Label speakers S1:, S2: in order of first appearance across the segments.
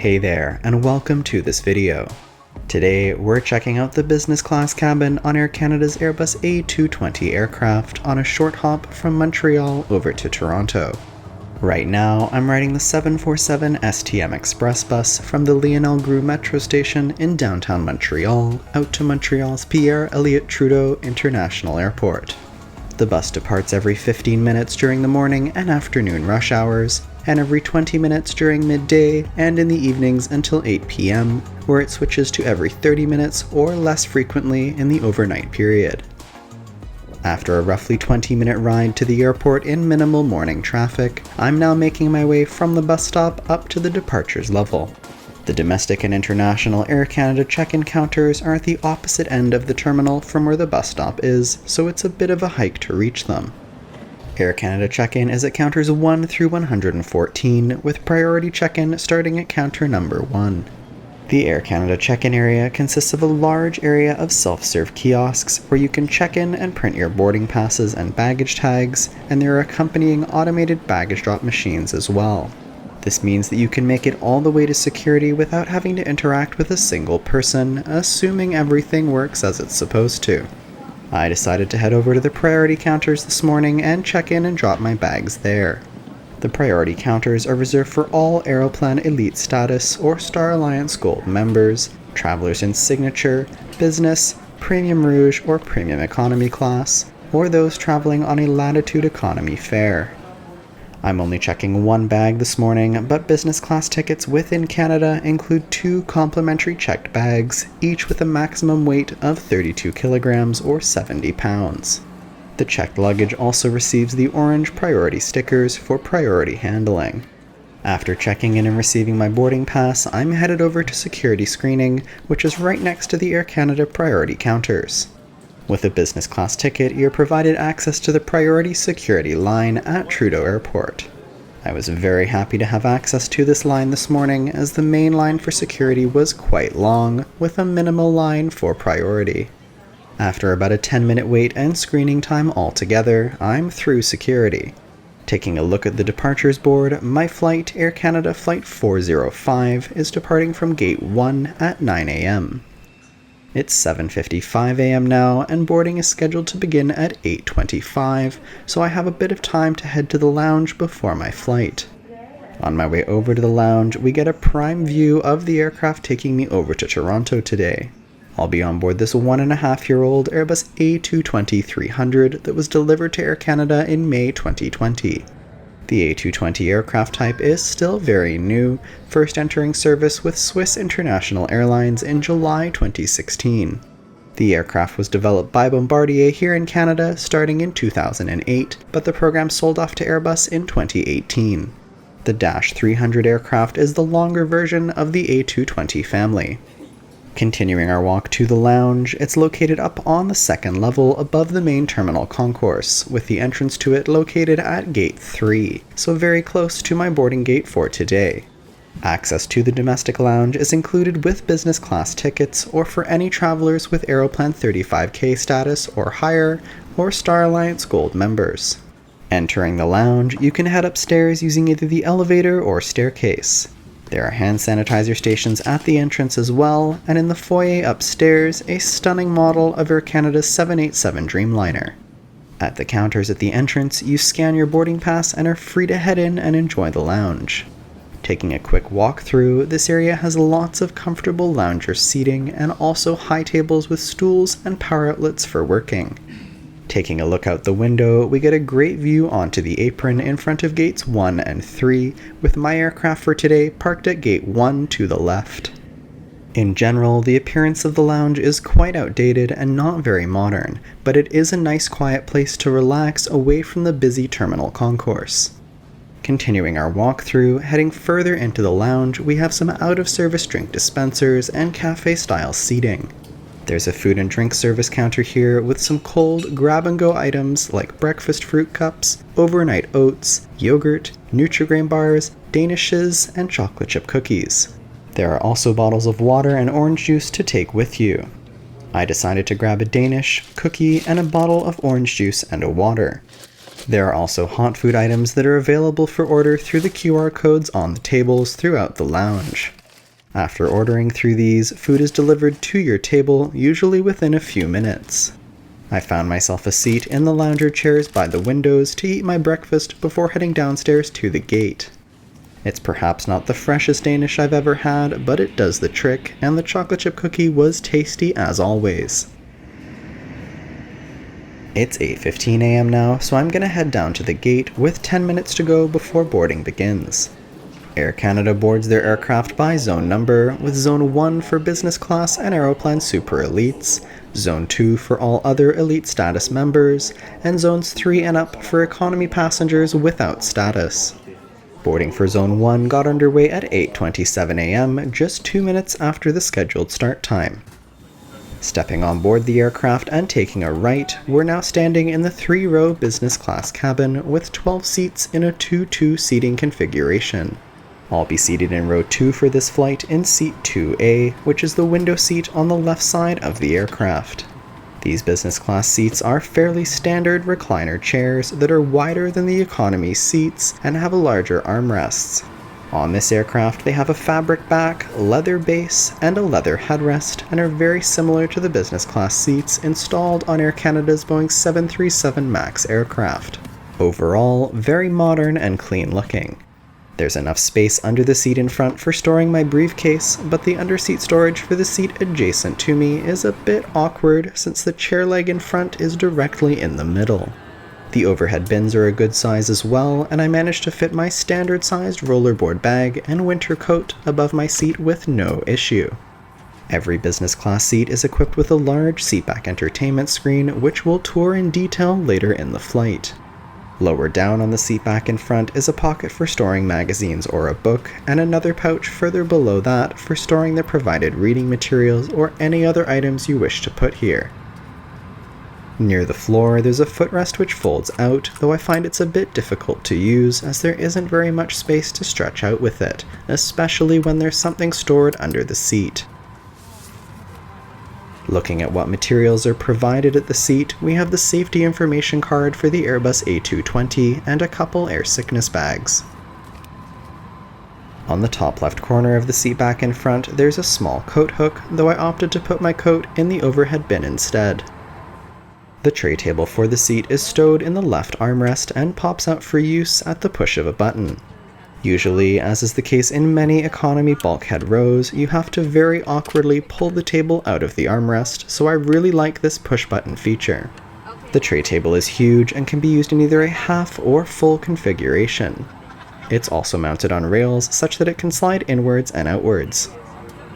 S1: Hey there, and welcome to this video. Today, we're checking out the business class cabin on Air Canada's Airbus A220 aircraft on a short hop from Montreal over to Toronto. Right now, I'm riding the 747 STM Express bus from the Lionel Groulx metro station in downtown Montreal out to Montreal's Pierre-Elliott Trudeau International Airport. The bus departs every 15 minutes during the morning and afternoon rush hours, and every 20 minutes during midday and in the evenings until 8 p.m., where it switches to every 30 minutes or less frequently in the overnight period. After a roughly 20-minute ride to the airport in minimal morning traffic, I'm now making my way from the bus stop up to the departures level. The domestic and international Air Canada check-in counters are at the opposite end of the terminal from where the bus stop is, so it's a bit of a hike to reach them. Air Canada check-in is at counters 1 through 114, with priority check-in starting at counter number 1. The Air Canada check-in area consists of a large area of self-serve kiosks where you can check in and print your boarding passes and baggage tags, and there are accompanying automated baggage drop machines as well. This means that you can make it all the way to security without having to interact with a single person, assuming everything works as it's supposed to. I decided to head over to the priority counters this morning and check in and drop my bags there. The priority counters are reserved for all Aeroplan Elite Status or Star Alliance Gold members, travelers in Signature, Business, Premium Rouge or Premium Economy class, or those traveling on a Latitude Economy fare. I'm only checking one bag this morning, but business class tickets within Canada include 2 complimentary checked bags, each with a maximum weight of 32 kilograms or 70 pounds. The checked luggage also receives the orange priority stickers for priority handling. After checking in and receiving my boarding pass, I'm headed over to security screening, which is right next to the Air Canada priority counters. With a business class ticket, you're provided access to the priority security line at Trudeau Airport. I was very happy to have access to this line this morning, as the main line for security was quite long, with a minimal line for priority. After about a 10-minute wait and screening time altogether, I'm through security. Taking a look at the departures board, my flight, Air Canada Flight 405, is departing from Gate 1 at 9 a.m. It's 7:55 a.m. now, and boarding is scheduled to begin at 8:25, so I have a bit of time to head to the lounge before my flight. On my way over to the lounge, we get a prime view of the aircraft taking me over to Toronto today. I'll be on board this 1.5-year-old Airbus A220-300 that was delivered to Air Canada in May 2020. The A220 aircraft type is still very new, first entering service with Swiss International Airlines in July 2016. The aircraft was developed by Bombardier here in Canada starting in 2008, but the program sold off to Airbus in 2018. The Dash 300 aircraft is the longer version of the A220 family. Continuing our walk to the lounge, it's located up on the second level above the main terminal concourse, with the entrance to it located at Gate 3, so very close to my boarding gate for today. Access to the domestic lounge is included with business class tickets or for any travelers with Aeroplan 35K status or higher, or Star Alliance Gold members. Entering the lounge, you can head upstairs using either the elevator or staircase. There are hand sanitizer stations at the entrance as well, and in the foyer upstairs, a stunning model of Air Canada's 787 Dreamliner. At the counters at the entrance, you scan your boarding pass and are free to head in and enjoy the lounge. Taking a quick walk through, this area has lots of comfortable lounger seating and also high tables with stools and power outlets for working. Taking a look out the window, we get a great view onto the apron in front of gates 1 and 3, with my aircraft for today parked at gate 1 to the left. In general, the appearance of the lounge is quite outdated and not very modern, but it is a nice quiet place to relax away from the busy terminal concourse. Continuing our walkthrough, heading further into the lounge, we have some out-of-service drink dispensers and cafe-style seating. There's a food and drink service counter here with some cold grab-and-go items like breakfast fruit cups, overnight oats, yogurt, Nutri-Grain bars, Danishes, and chocolate chip cookies. There are also bottles of water and orange juice to take with you. I decided to grab a Danish, cookie, and a bottle of orange juice and a water. There are also hot food items that are available for order through the QR codes on the tables throughout the lounge. After ordering through these, food is delivered to your table, usually within a few minutes. I found myself a seat in the lounger chairs by the windows to eat my breakfast before heading downstairs to the gate. It's perhaps not the freshest Danish I've ever had, but it does the trick, and the chocolate chip cookie was tasty as always. It's 8:15 a.m. now, so I'm gonna head down to the gate with 10 minutes to go before boarding begins. Air Canada boards their aircraft by zone number, with Zone 1 for business class and Aeroplan Super Elites, Zone 2 for all other elite status members, and Zones 3 and up for economy passengers without status. Boarding for Zone 1 got underway at 8:27 a.m., just 2 minutes after the scheduled start time. Stepping on board the aircraft and taking a right, we're now standing in the 3-row business class cabin with 12 seats in a 2-2 seating configuration. I'll be seated in row 2 for this flight in seat 2A, which is the window seat on the left side of the aircraft. These business class seats are fairly standard recliner chairs that are wider than the economy seats and have larger armrests. On this aircraft, they have a fabric back, leather base, and a leather headrest, and are very similar to the business class seats installed on Air Canada's Boeing 737 MAX aircraft. Overall, very modern and clean looking. There's enough space under the seat in front for storing my briefcase, but the underseat storage for the seat adjacent to me is a bit awkward since the chair leg in front is directly in the middle. The overhead bins are a good size as well, and I managed to fit my standard sized rollerboard bag and winter coat above my seat with no issue. Every business class seat is equipped with a large seatback entertainment screen, which we'll tour in detail later in the flight. Lower down on the seatback in front is a pocket for storing magazines or a book, and another pouch further below that for storing the provided reading materials or any other items you wish to put here. Near the floor, there's a footrest which folds out, though I find it's a bit difficult to use as there isn't very much space to stretch out with it, especially when there's something stored under the seat. Looking at what materials are provided at the seat, we have the safety information card for the Airbus A220 and a couple air sickness bags. On the top left corner of the seat back in front, there's a small coat hook, though I opted to put my coat in the overhead bin instead. The tray table for the seat is stowed in the left armrest and pops out for use at the push of a button. Usually, as is the case in many economy bulkhead rows, you have to very awkwardly pull the table out of the armrest, so I really like this push button feature. The tray table is huge and can be used in either a half or full configuration. It's also mounted on rails such that it can slide inwards and outwards.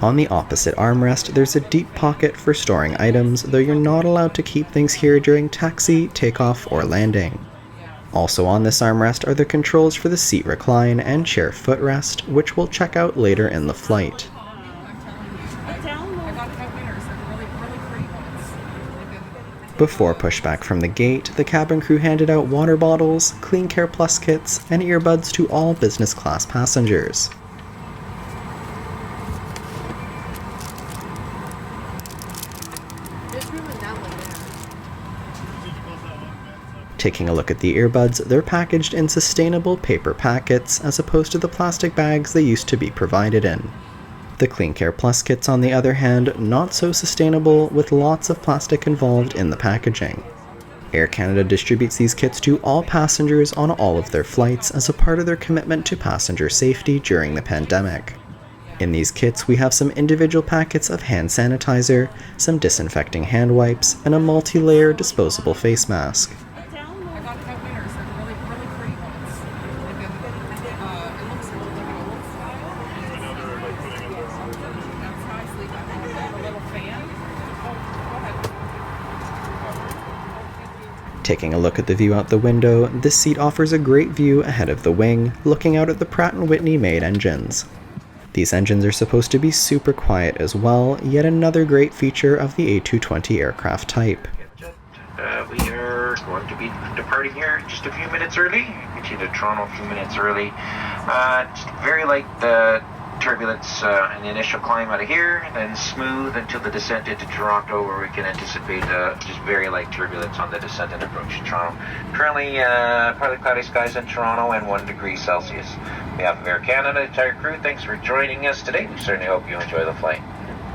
S1: On the opposite armrest, there's a deep pocket for storing items, though you're not allowed to keep things here during taxi, takeoff, or landing. Also on this armrest are the controls for the seat recline and chair footrest, which we'll check out later in the flight. Before pushback from the gate, the cabin crew handed out water bottles, Clean Care Plus kits, and earbuds to all business class passengers. Taking a look at the earbuds, they're packaged in sustainable paper packets as opposed to the plastic bags they used to be provided in. The Clean Care Plus kits, on the other hand, not so sustainable, with lots of plastic involved in the packaging. Air Canada distributes these kits to all passengers on all of their flights as a part of their commitment to passenger safety during the pandemic. In these kits, we have some individual packets of hand sanitizer, some disinfecting hand wipes, and a multi-layer disposable face mask. Taking a look at the view out the window, this seat offers a great view ahead of the wing, looking out at the Pratt & Whitney made engines. These engines are supposed to be super quiet as well, yet another great feature of the A220 aircraft type.
S2: We are going to be departing here just a few minutes early. Reaching to Toronto a few minutes early. Just very light turbulence in the initial climb out of here, then smooth until the descent into Toronto, where we can anticipate just very light turbulence on the descent and approach to Toronto. Currently, partly cloudy skies in Toronto and 1 degree Celsius. On behalf of Air Canada, entire crew, thanks for joining us today. We certainly hope you enjoy the flight.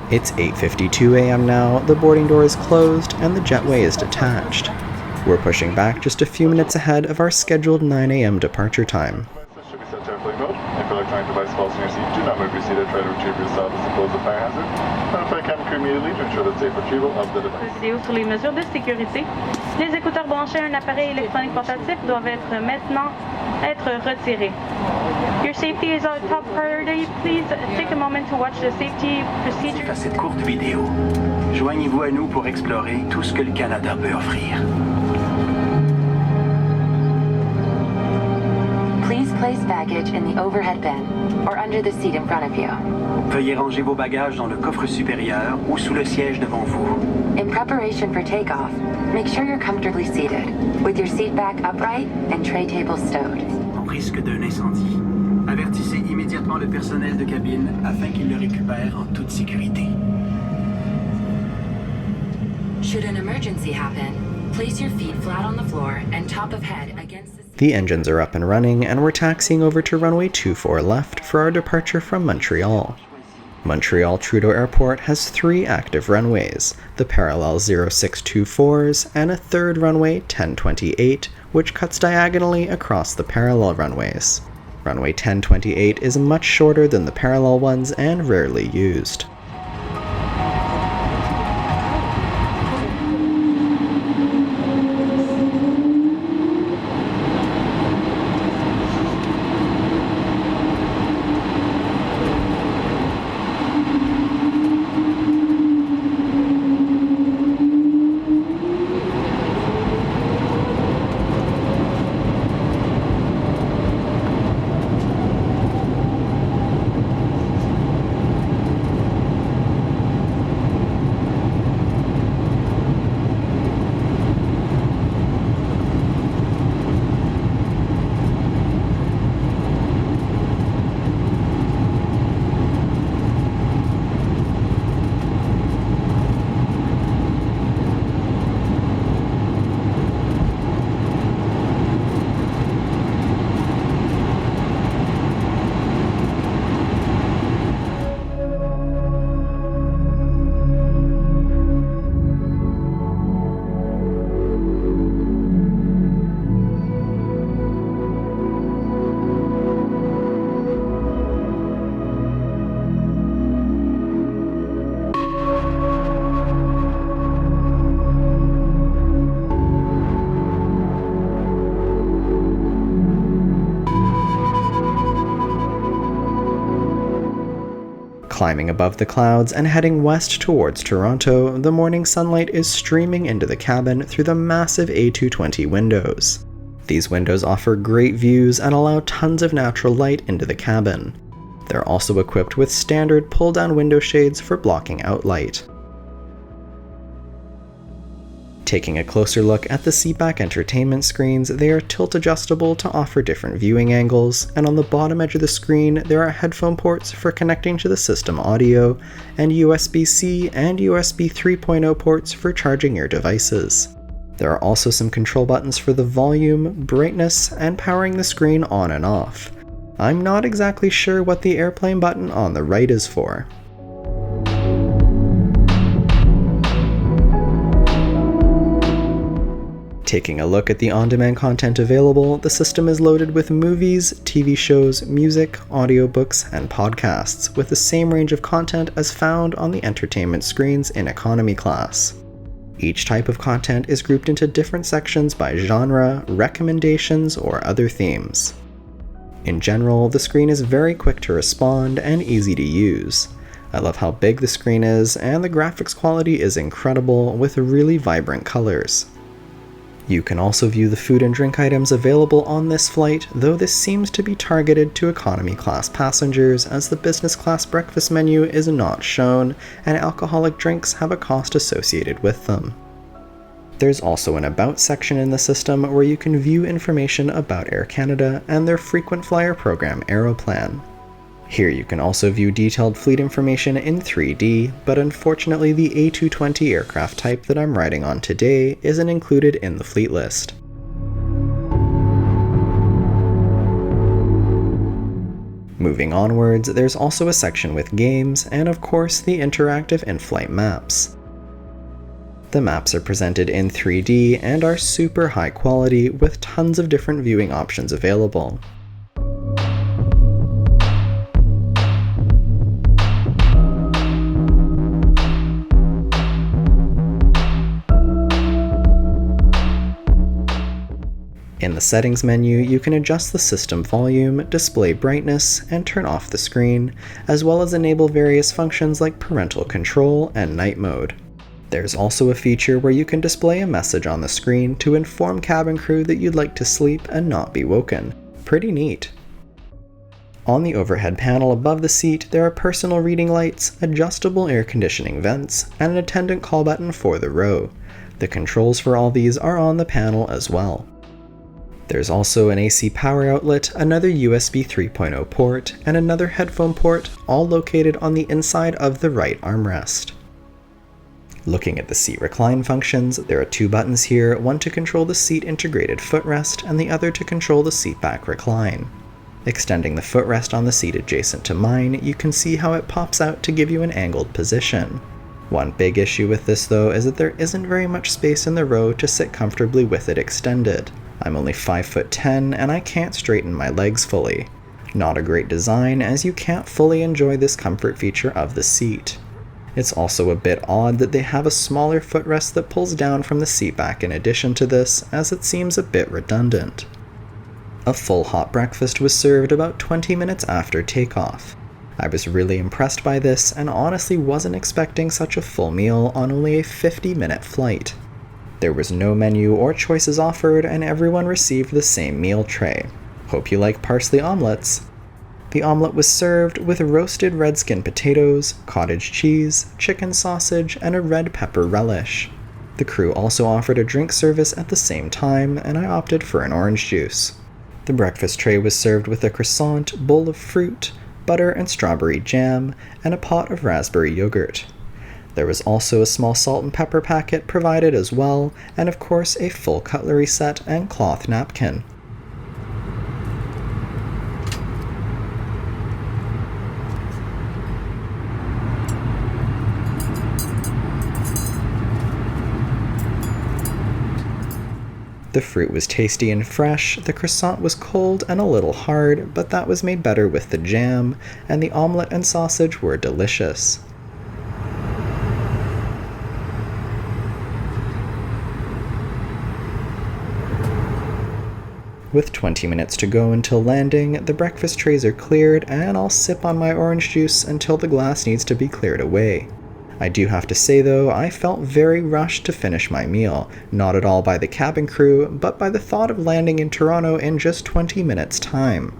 S1: It's 8:52 a.m. now, the boarding door is closed, and the jetway is detached. We're pushing back just a few minutes ahead of our scheduled 9 a.m. departure time.
S3: Should be set to airplane mode. If your electronic device falls in your seat, do not move your seat or try to retrieve yourself as to close the fire hazard. Notify cabin crew immediately to ensure the safe retrieval of the device.
S4: Sur les mesures de sécurité, les écouteurs branchés à un appareil électronique portatif doivent maintenant être retirés. Your safety is our top priority. Please take a moment to watch the safety procedure.
S5: À cette courte vidéo, joignez-vous à nous pour explorer tout ce que le Canada peut offrir.
S6: Please place baggage in the overhead bin or under the seat in front of you.
S5: Veuillez ranger vos bagages dans le coffre supérieur ou sous le siège devant vous.
S6: In preparation for takeoff, make sure you're comfortably seated, with your seat back upright and tray table stowed.
S5: Au risque d'un incendie, avertissez immédiatement le personnel de cabine afin qu'il le récupère en toute sécurité.
S6: Should an emergency happen, place your feet flat on the floor and top of head against the
S1: The engines are up and running, and we're taxiing over to runway 24 left for our departure from Montreal. Montreal Trudeau Airport has 3 active runways, the parallel 0624s and a third runway 1028, which cuts diagonally across the parallel runways. Runway 1028 is much shorter than the parallel ones and rarely used. Climbing above the clouds and heading west towards Toronto, the morning sunlight is streaming into the cabin through the massive A220 windows. These windows offer great views and allow tons of natural light into the cabin. They're also equipped with standard pull-down window shades for blocking out light. Taking a closer look at the seatback entertainment screens, they are tilt-adjustable to offer different viewing angles, and on the bottom edge of the screen there are headphone ports for connecting to the system audio, and USB-C and USB 3.0 ports for charging your devices. There are also some control buttons for the volume, brightness, and powering the screen on and off. I'm not exactly sure what the airplane button on the right is for. Taking a look at the on-demand content available, the system is loaded with movies, TV shows, music, audiobooks, and podcasts, with the same range of content as found on the entertainment screens in economy class. Each type of content is grouped into different sections by genre, recommendations, or other themes. In general, the screen is very quick to respond and easy to use. I love how big the screen is, and the graphics quality is incredible with really vibrant colors. You can also view the food and drink items available on this flight, though this seems to be targeted to economy class passengers as the business class breakfast menu is not shown and alcoholic drinks have a cost associated with them. There's also an About section in the system where you can view information about Air Canada and their frequent flyer program Aeroplan. Here you can also view detailed fleet information in 3D, but unfortunately the A220 aircraft type that I'm riding on today isn't included in the fleet list. Moving onwards, there's also a section with games, and of course the interactive in-flight maps. The maps are presented in 3D and are super high quality with tons of different viewing options available. In the settings menu, you can adjust the system volume, display brightness, and turn off the screen, as well as enable various functions like parental control and night mode. There's also a feature where you can display a message on the screen to inform cabin crew that you'd like to sleep and not be woken. Pretty neat. On the overhead panel above the seat, there are personal reading lights, adjustable air conditioning vents, and an attendant call button for the row. The controls for all these are on the panel as well. There's also an AC power outlet, another USB 3.0 port, and another headphone port, all located on the inside of the right armrest. Looking at the seat recline functions, there are two buttons here, one to control the seat integrated footrest and the other to control the seat back recline. Extending the footrest on the seat adjacent to mine, you can see how it pops out to give you an angled position. One big issue with this though is that there isn't very much space in the row to sit comfortably with it extended. I'm only 5'10" and I can't straighten my legs fully. Not a great design, as you can't fully enjoy this comfort feature of the seat. It's also a bit odd that they have a smaller footrest that pulls down from the seat back in addition to this, as it seems a bit redundant. A full hot breakfast was served about 20 minutes after takeoff. I was really impressed by this and honestly wasn't expecting such a full meal on only a 50-minute flight. There was no menu or choices offered, and everyone received the same meal tray. Hope you like parsley omelets. The omelet was served with roasted red skin potatoes, cottage cheese, chicken sausage, and a red pepper relish. The crew also offered a drink service at the same time, and I opted for an orange juice. The breakfast tray was served with a croissant, bowl of fruit, butter and strawberry jam, and a pot of raspberry yogurt. There was also a small salt and pepper packet provided as well, and of course a full cutlery set and cloth napkin. The fruit was tasty and fresh, the croissant was cold and a little hard, but that was made better with the jam, and the omelette and sausage were delicious. With 20 minutes to go until landing, the breakfast trays are cleared, and I'll sip on my orange juice until the glass needs to be cleared away. I do have to say though, I felt very rushed to finish my meal, not at all by the cabin crew, but by the thought of landing in Toronto in just 20 minutes time.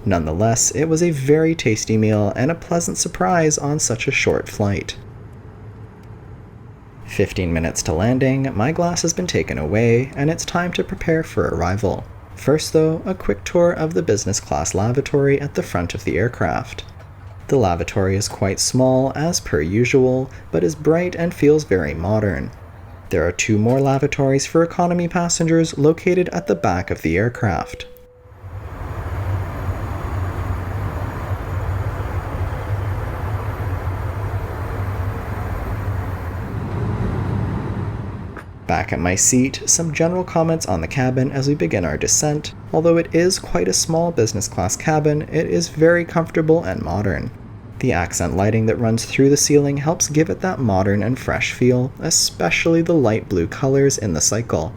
S1: Nonetheless, it was a very tasty meal and a pleasant surprise on such a short flight. 15 minutes to landing, my glass has been taken away, and it's time to prepare for arrival. First though, a quick tour of the business class lavatory at the front of the aircraft. The lavatory is quite small, as per usual, but is bright and feels very modern. There are two more lavatories for economy passengers located at the back of the aircraft. Back at my seat, some general comments on the cabin as we begin our descent. Although it is quite a small business class cabin, it is very comfortable and modern. The accent lighting that runs through the ceiling helps give it that modern and fresh feel, especially the light blue colors in the cycle.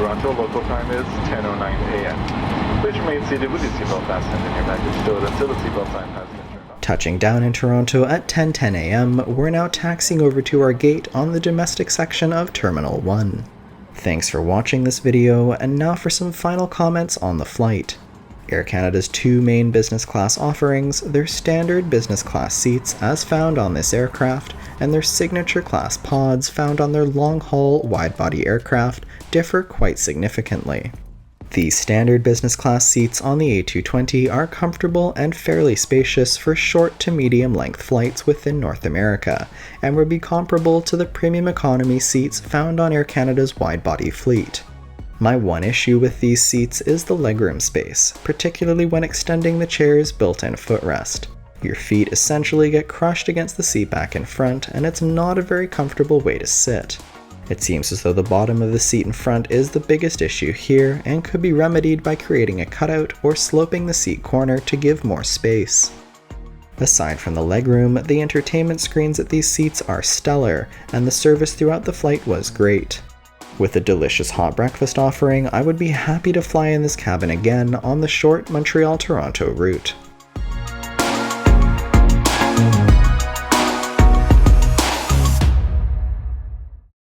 S3: Toronto. Local time is 10:09 a.m. Please remain seated with your seatbelt fastened and your baggage stowed until the seatbelt sign has been turned on.
S1: Touching down in Toronto at 10:10 a.m., we're now taxiing over to our gate on the domestic section of Terminal 1. Thanks for watching this video, and now for some final comments on the flight. Air Canada's two main business class offerings, their standard business class seats as found on this aircraft, and their signature class pods found on their long-haul wide-body aircraft, differ quite significantly. The standard business class seats on the A220 are comfortable and fairly spacious for short to medium length flights within North America, and would be comparable to the premium economy seats found on Air Canada's wide-body fleet. My one issue with these seats is the legroom space, particularly when extending the chair's built-in footrest. Your feet essentially get crushed against the seat back in front, and it's not a very comfortable way to sit. It seems as though the bottom of the seat in front is the biggest issue here, and could be remedied by creating a cutout or sloping the seat corner to give more space. Aside from the legroom, the entertainment screens at these seats are stellar, and the service throughout the flight was great. With a delicious hot breakfast offering, I would be happy to fly in this cabin again on the short Montreal-Toronto route.